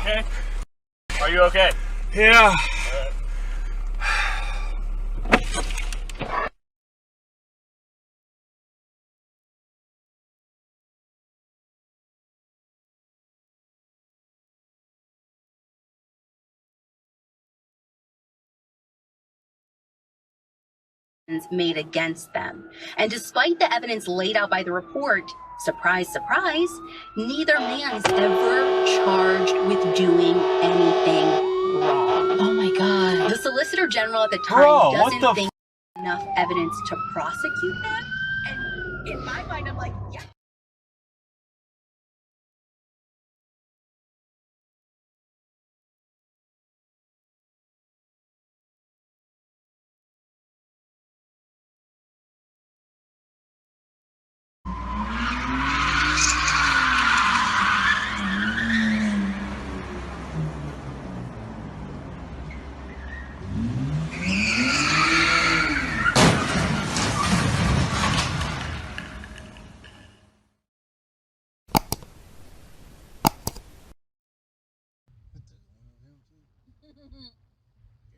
okay? Are you okay? Yeah. Made against them. And despite the evidence laid out by the report, surprise, surprise, neither man is ever charged with doing anything wrong. Oh my God. The Solicitor General at the time doesn't think enough evidence to prosecute them. And in my mind, I'm like, yeah.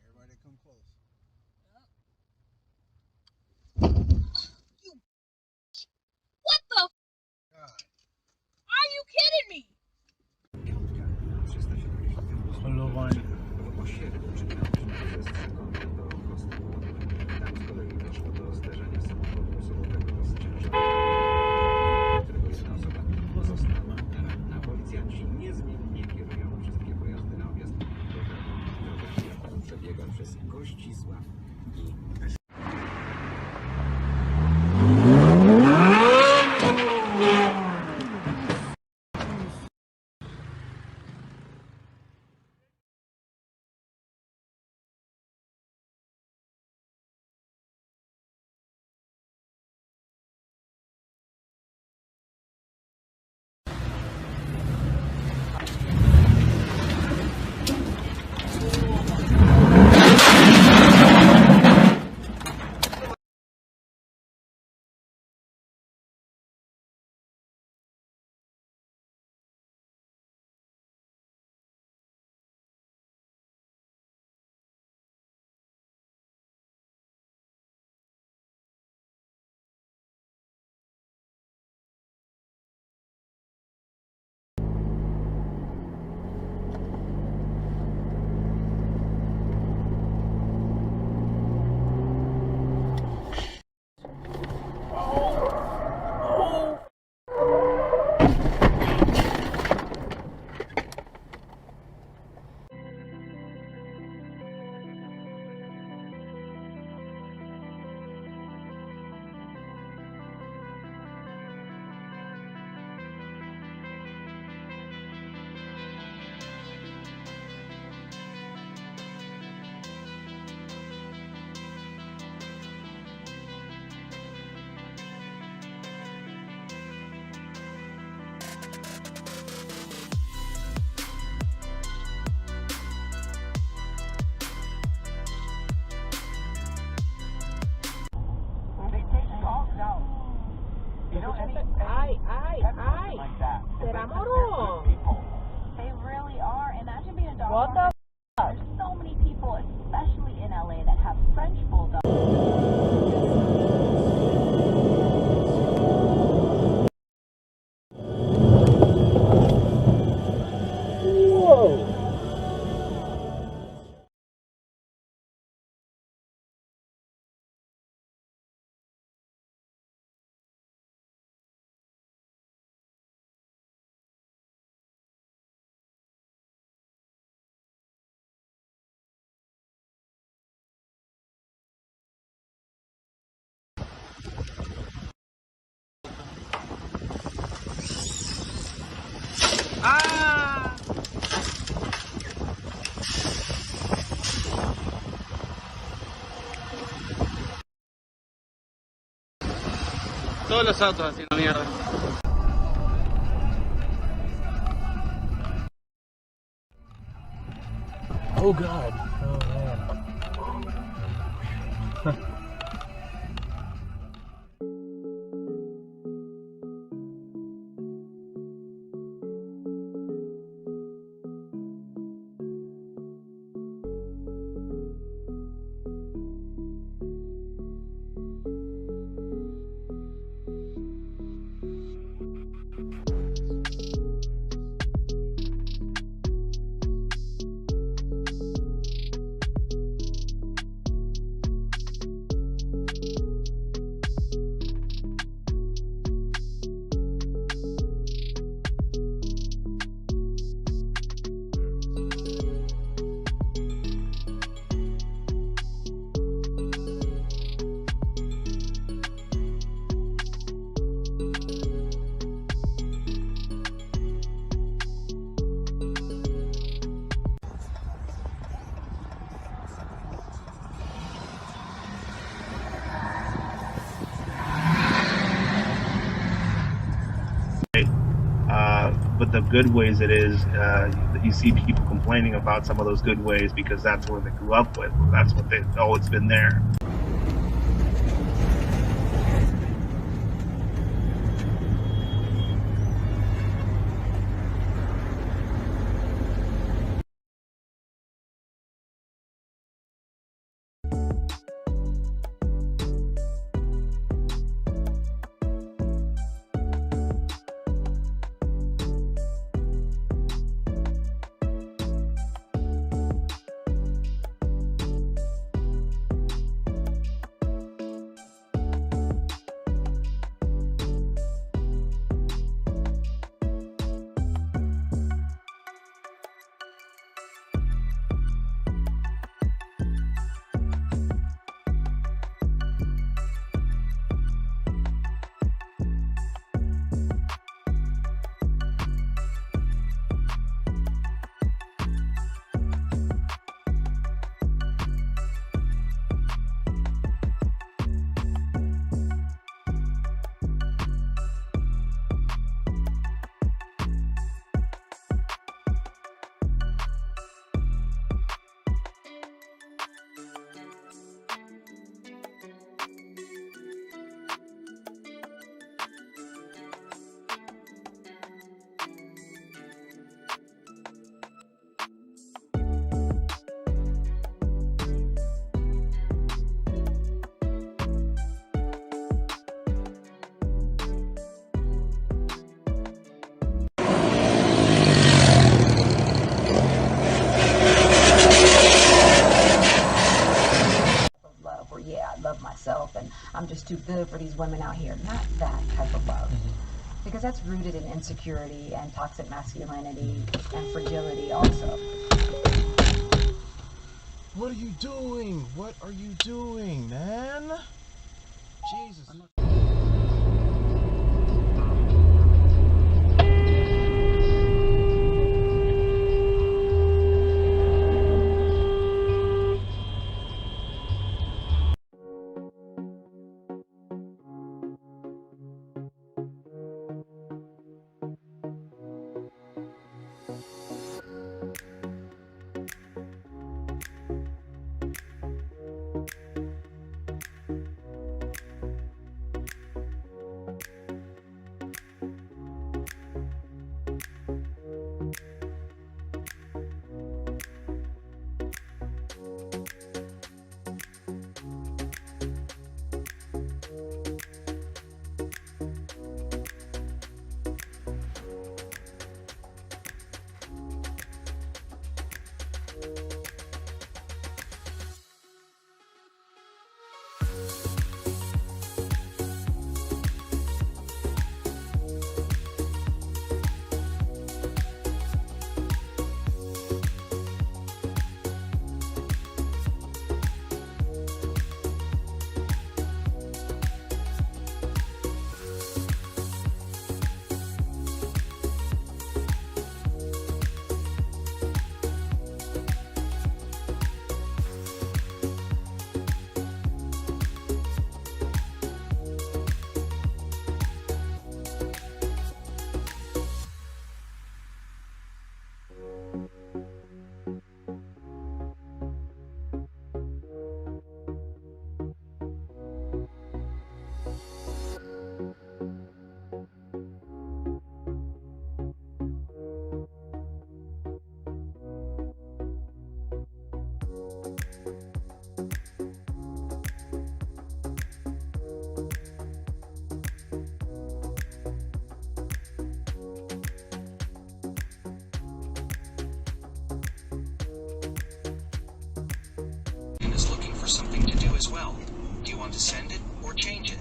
Everybody come close. What the? Are you kidding me? Polowanie. Tam z kolei doszło do zderzenia samochodu osobowego z ciężarem, którego jedna osoba pozostała ranna. Policjanci niezmiennie kierują wszystkie pojazdy na objazd droga przebiega przez Gościsław i Será moro? They really are. Imagine being a dog. What the? There's so many people, especially in LA, that have French bulldogs. Todos los autos haciendo mierda. Oh God. Oh man. but the good ways it is, you see people complaining about some of those good ways because that's what they grew up with. That's what they, oh, it's been there. Myself and I'm just too good for these women out here. Not that type of love. Because that's rooted in insecurity and toxic masculinity and fragility also. What are you doing? What are you doing, man? Jesus. Is looking for something to do as well. Do you want to send it or change it?